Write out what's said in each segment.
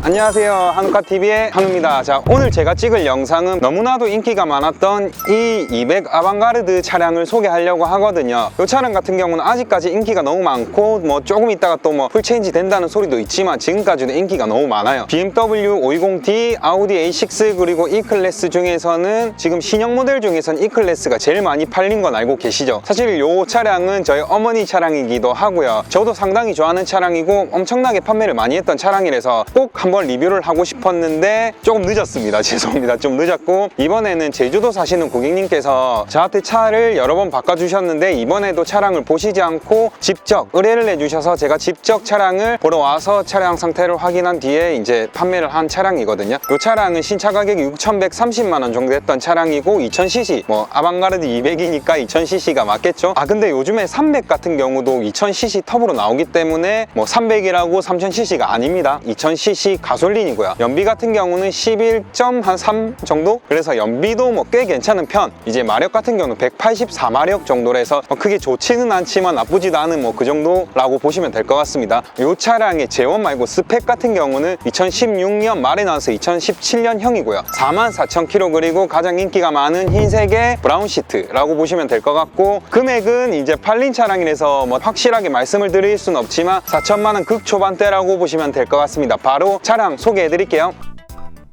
안녕하세요, 한우카TV의 한우입니다. 자, 오늘 제가 찍을 영상은 너무나도 인기가 많았던 E200 아방가르드 차량을 소개하려고 하거든요. 이 차량 같은 경우는 아직까지 인기가 너무 많고 조금 있다가 또 풀체인지 된다는 소리도 있지만 지금까지도 인기가 너무 많아요. BMW 520D, 아우디 A6 그리고 E클래스 중에서는 지금 신형 모델 중에서는 E클래스가 제일 많이 팔린 건 알고 계시죠? 사실 이 차량은 저희 어머니 차량이기도 하고요. 저도 상당히 좋아하는 차량이고 엄청나게 판매를 많이 했던 차량이라서 꼭 한번 리뷰를 하고 싶었는데 조금 늦었습니다. 죄송합니다. 좀 늦었고, 이번에는 제주도 사시는 고객님께서 저한테 차를 여러 번 바꿔주셨는데 이번에도 차량을 보시지 않고 직접 의뢰를 해주셔서 제가 직접 차량을 보러 와서 차량 상태를 확인한 뒤에 이제 판매를 한 차량이거든요. 이 차량은 신차 가격이 6,130만 원 정도 했던 차량이고 2000cc, 아방가르드 200이니까 2000cc가 맞겠죠? 근데 요즘에 300 같은 경우도 2000cc 텁으로 나오기 때문에 300이라고 3000cc가 아닙니다. 2000cc 가솔린이고요. 연비 같은 경우는 11.3 정도? 그래서 연비도 꽤 괜찮은 편. 이제 마력 같은 경우는 184마력 정도라서 크게 좋지는 않지만 나쁘지도 않은 그 정도라고 보시면 될 것 같습니다. 이 차량의 제원 말고 스펙 같은 경우는 2016년 말에 나와서 2017년형이고요. 44,000km, 그리고 가장 인기가 많은 흰색의 브라운 시트라고 보시면 될 것 같고, 금액은 이제 팔린 차량이라서 확실하게 말씀을 드릴 수는 없지만 4천만 원 극초반대라고 보시면 될 것 같습니다. 바로 차량 소개해 드릴게요.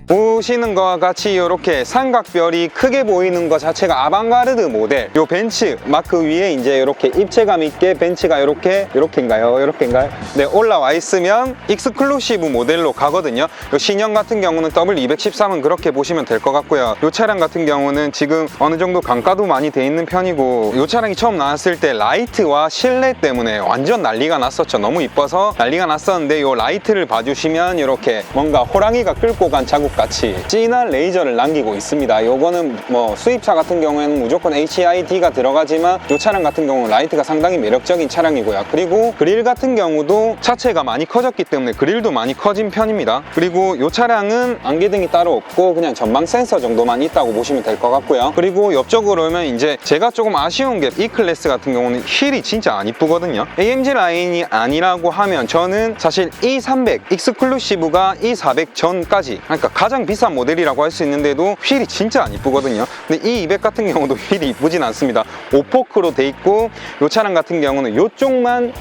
보시는 것과 같이 이렇게 삼각별이 크게 보이는 것 자체가 아방가르드 모델, 요 벤츠 마크 위에 이제 이렇게 입체감 있게 벤츠가 이렇게인가요? 네, 올라와 있으면 익스클루시브 모델로 가거든요. 요 신형 같은 경우는 W213은 그렇게 보시면 될 것 같고요. 요 차량 같은 경우는 지금 어느 정도 강가도 많이 돼 있는 편이고, 요 차량이 처음 나왔을 때 라이트와 실내 때문에 완전 난리가 났었죠. 너무 이뻐서 난리가 났었는데, 요 라이트를 봐주시면 이렇게 뭔가 호랑이가 끌고 간 자국 같이 진한 레이저를 남기고 있습니다. 요거는 수입차 같은 경우에는 무조건 HID가 들어가지만 이 차량 같은 경우는 라이트가 상당히 매력적인 차량이고요. 그리고 그릴 같은 경우도 차체가 많이 커졌기 때문에 그릴도 많이 커진 편입니다. 그리고 이 차량은 안개등이 따로 없고 그냥 전방 센서 정도만 있다고 보시면 될 것 같고요. 그리고 옆쪽으로 오면 이제 제가 조금 아쉬운 게 E클래스 같은 경우는 휠이 진짜 안 이쁘거든요. AMG 라인이 아니라고 하면 저는 사실 E300 익스클루시브가 E400 전까지, 그러니까 가장 비싼 모델이라고 할 수 있는데도 휠이 진짜 안 이쁘거든요. 근데 E200 같은 경우도 휠이 이쁘진 않습니다. 오포크로 돼 있고, 이 차량 같은 경우는 이쪽만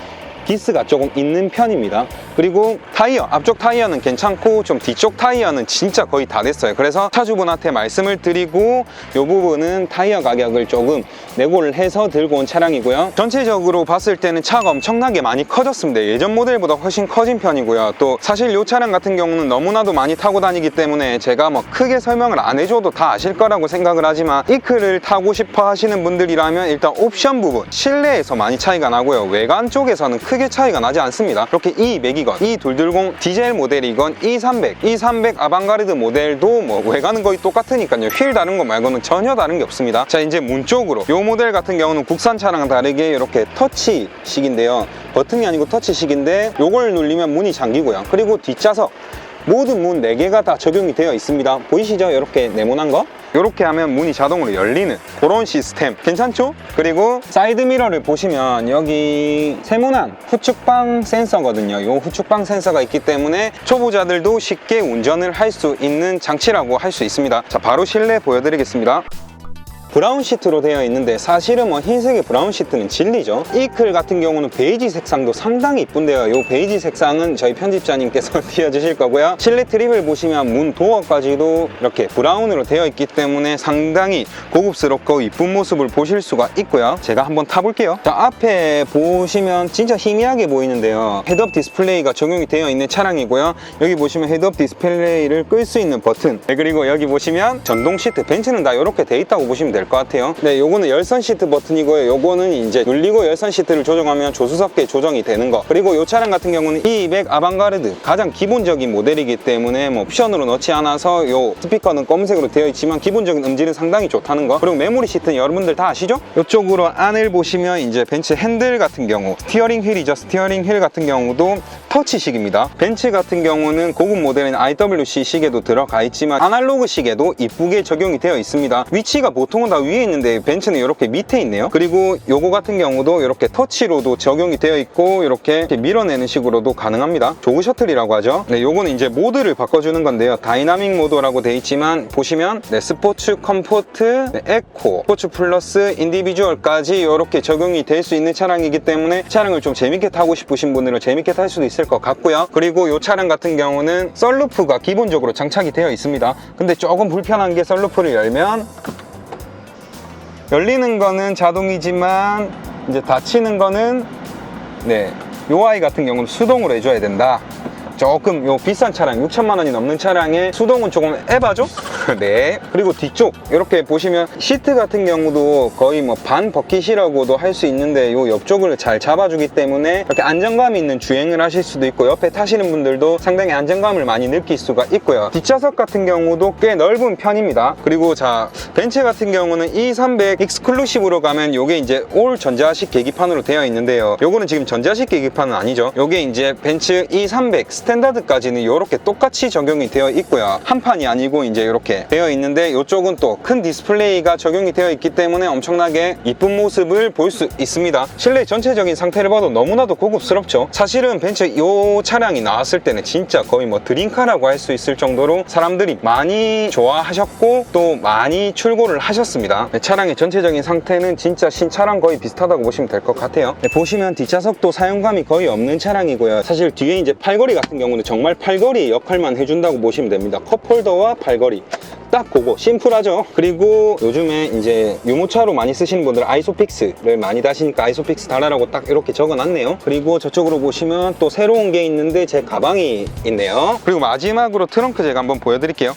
기스가 조금 있는 편입니다. 그리고 타이어, 앞쪽 타이어는 괜찮고 좀 뒤쪽 타이어는 진짜 거의 다 됐어요. 그래서 차주분한테 말씀을 드리고 이 부분은 타이어 가격을 조금 내고를 해서 들고 온 차량이고요. 전체적으로 봤을 때는 차가 엄청나게 많이 커졌습니다. 예전 모델보다 훨씬 커진 편이고요. 또 사실 이 차량 같은 경우는 너무나도 많이 타고 다니기 때문에 제가 크게 설명을 안 해줘도 다 아실 거라고 생각을 하지만, E클을 타고 싶어 하시는 분들이라면 일단 옵션 부분, 실내에서 많이 차이가 나고요. 외관 쪽에서는 크게 차이가 나지 않습니다. 이렇게 E200이건 E220 디젤 모델이건 E300 아방가르드 모델도 외관은 거의 똑같으니까요. 휠 다른 거 말고는 전혀 다른 게 없습니다. 자, 이제 문 쪽으로, 이 모델 같은 경우는 국산 차량과 다르게 이렇게 터치식인데요. 버튼이 아니고 터치식인데 요걸 누르면 문이 잠기고요. 그리고 뒷좌석 모든 문 4개가 다 적용이 되어 있습니다. 보이시죠? 이렇게 네모난 거? 이렇게 하면 문이 자동으로 열리는 그런 시스템 괜찮죠? 그리고 사이드 미러를 보시면 여기 세모난 후측방 센서거든요. 이 후측방 센서가 있기 때문에 초보자들도 쉽게 운전을 할 수 있는 장치라고 할 수 있습니다. 자, 바로 실내 보여드리겠습니다. 브라운 시트로 되어 있는데 사실은 흰색의 브라운 시트는 진리죠. E클 같은 경우는 베이지 색상도 상당히 이쁜데요. 이 베이지 색상은 저희 편집자님께서 띄워주실 거고요. 실내 트립을 보시면 문 도어까지도 이렇게 브라운으로 되어 있기 때문에 상당히 고급스럽고 이쁜 모습을 보실 수가 있고요. 제가 한번 타볼게요. 자, 앞에 보시면 진짜 희미하게 보이는데요. 헤드업 디스플레이가 적용이 되어 있는 차량이고요. 여기 보시면 헤드업 디스플레이를 끌 수 있는 버튼, 그리고 여기 보시면 전동 시트, 벤츠는 다 이렇게 돼 있다고 보시면 될 것 같아요. 네, 요거는 열선 시트 버튼이고요. 요거는 이제 눌리고 열선 시트를 조정하면 조수석계 조정이 되는 거. 그리고 요 차량 같은 경우는 E200 아방가르드 가장 기본적인 모델이기 때문에 옵션으로 넣지 않아서 요 스피커는 검은색으로 되어 있지만 기본적인 음질은 상당히 좋다는 거. 그리고 메모리 시트는 여러분들 다 아시죠? 이쪽으로 안을 보시면 이제 벤츠 핸들 같은 경우, 스티어링 휠이죠. 스티어링 휠 같은 경우도 터치식입니다. 벤츠 같은 경우는 고급 모델인 IWC 시계도 들어가 있지만 아날로그 시계도 이쁘게 적용이 되어 있습니다. 위치가 보통은 요쪽은 다 위에 있는데 벤츠는 이렇게 밑에 있네요. 그리고 요거 같은 경우도 이렇게 터치로도 적용이 되어 있고 이렇게 밀어내는 식으로도 가능합니다. 조그 셔틀이라고 하죠. 네, 요거는 이제 모드를 바꿔주는 건데요. 다이나믹 모드라고 되어 있지만 보시면 네, 스포츠, 컴포트, 네, 에코, 스포츠 플러스, 인디비주얼까지 이렇게 적용이 될 수 있는 차량이기 때문에 차량을 좀 재밌게 타고 싶으신 분들은 재밌게 탈 수도 있을 것 같고요. 그리고 이 차량 같은 경우는 썬루프가 기본적으로 장착이 되어 있습니다. 근데 조금 불편한 게 썬루프를 열면 열리는 거는 자동이지만 이제 닫히는 거는 네, 요 아이 같은 경우는 수동으로 해줘야 된다. 조금 요 비싼 차량 6천만 원이 넘는 차량에 수동은 조금 에바죠? 네. 그리고 뒤쪽 이렇게 보시면 시트 같은 경우도 거의 뭐 반 버킷이라고도 할 수 있는데 요 옆쪽을 잘 잡아주기 때문에 이렇게 안정감 있는 주행을 하실 수도 있고 옆에 타시는 분들도 상당히 안정감을 많이 느낄 수가 있고요. 뒷좌석 같은 경우도 꽤 넓은 편입니다. 그리고 자, 벤츠 같은 경우는 E300 익스클루시브로 가면 요게 이제 올 전자식 계기판으로 되어 있는데요. 요거는 지금 전자식 계기판은 아니죠. 요게 이제 벤츠 E300 스탠다드까지는 이렇게 똑같이 적용이 되어 있고요. 한 판이 아니고 이제 이렇게 되어 있는데 이쪽은 또 큰 디스플레이가 적용이 되어 있기 때문에 엄청나게 이쁜 모습을 볼 수 있습니다. 실내 전체적인 상태를 봐도 너무나도 고급스럽죠. 사실은 벤츠 이 차량이 나왔을 때는 진짜 거의 뭐 드림카라고 할 수 있을 정도로 사람들이 많이 좋아하셨고 또 많이 출고를 하셨습니다. 네, 차량의 전체적인 상태는 진짜 신차랑 거의 비슷하다고 보시면 될 것 같아요. 네, 보시면 뒷좌석도 사용감이 거의 없는 차량이고요. 사실 뒤에 이제 팔걸이 같은 경우는 정말 팔걸이 역할만 해준다고 보시면 됩니다. 컵홀더와 팔걸이 딱 그거 심플하죠. 그리고 요즘에 이제 유모차로 많이 쓰시는 분들은 아이소픽스를 많이 다시니까 아이소픽스 달아라고 딱 이렇게 적어놨네요. 그리고 저쪽으로 보시면 또 새로운 게 있는데 제 가방이 있네요. 그리고 마지막으로 트렁크 제가 한번 보여드릴게요.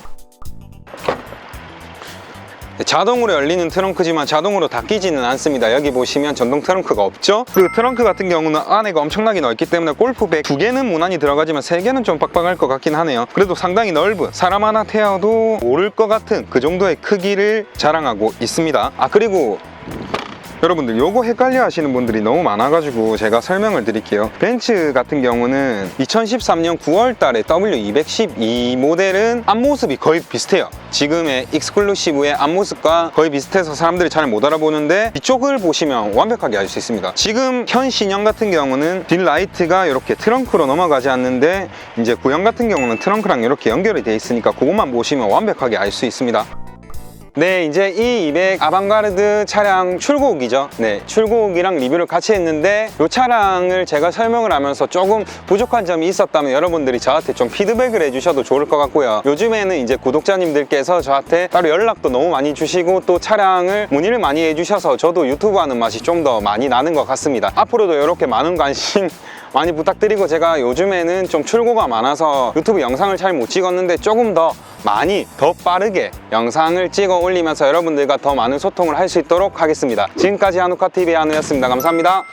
자동으로 열리는 트렁크지만 자동으로 닫히지는 않습니다. 여기 보시면 전동 트렁크가 없죠. 그리고 트렁크 같은 경우는 안에가 엄청나게 넓기 때문에 골프백 2개는 무난히 들어가지만 3개는 좀 빡빡할 것 같긴 하네요. 그래도 상당히 넓은, 사람 하나 태워도 오를 것 같은 그 정도의 크기를 자랑하고 있습니다. 아, 그리고 여러분들 요거 헷갈려 하시는 분들이 너무 많아가지고 제가 설명을 드릴게요. 벤츠 같은 경우는 2013년 9월 달에 W212 모델은 앞모습이 거의 비슷해요. 지금의 익스클루시브의 앞모습과 거의 비슷해서 사람들이 잘 못 알아보는데 이쪽을 보시면 완벽하게 알 수 있습니다. 지금 현 신형 같은 경우는 뒷라이트가 이렇게 트렁크로 넘어가지 않는데 이제 구형 같은 경우는 트렁크랑 이렇게 연결이 돼 있으니까 그것만 보시면 완벽하게 알 수 있습니다. 네, 이제 E200 아방가르드 차량 출고기죠. 네, 출고기랑 리뷰를 같이 했는데 이 차량을 제가 설명을 하면서 조금 부족한 점이 있었다면 여러분들이 저한테 좀 피드백을 해주셔도 좋을 것 같고요. 요즘에는 이제 구독자님들께서 저한테 따로 연락도 너무 많이 주시고 또 차량을 문의를 많이 해주셔서 저도 유튜브 하는 맛이 좀 더 많이 나는 것 같습니다. 앞으로도 이렇게 많은 관심 많이 부탁드리고, 제가 요즘에는 좀 출고가 많아서 유튜브 영상을 잘 못 찍었는데 조금 더 많이 더 빠르게 영상을 찍어 올리면서 여러분들과 더 많은 소통을 할 수 있도록 하겠습니다. 지금까지 한우카TV의 한우였습니다. 감사합니다.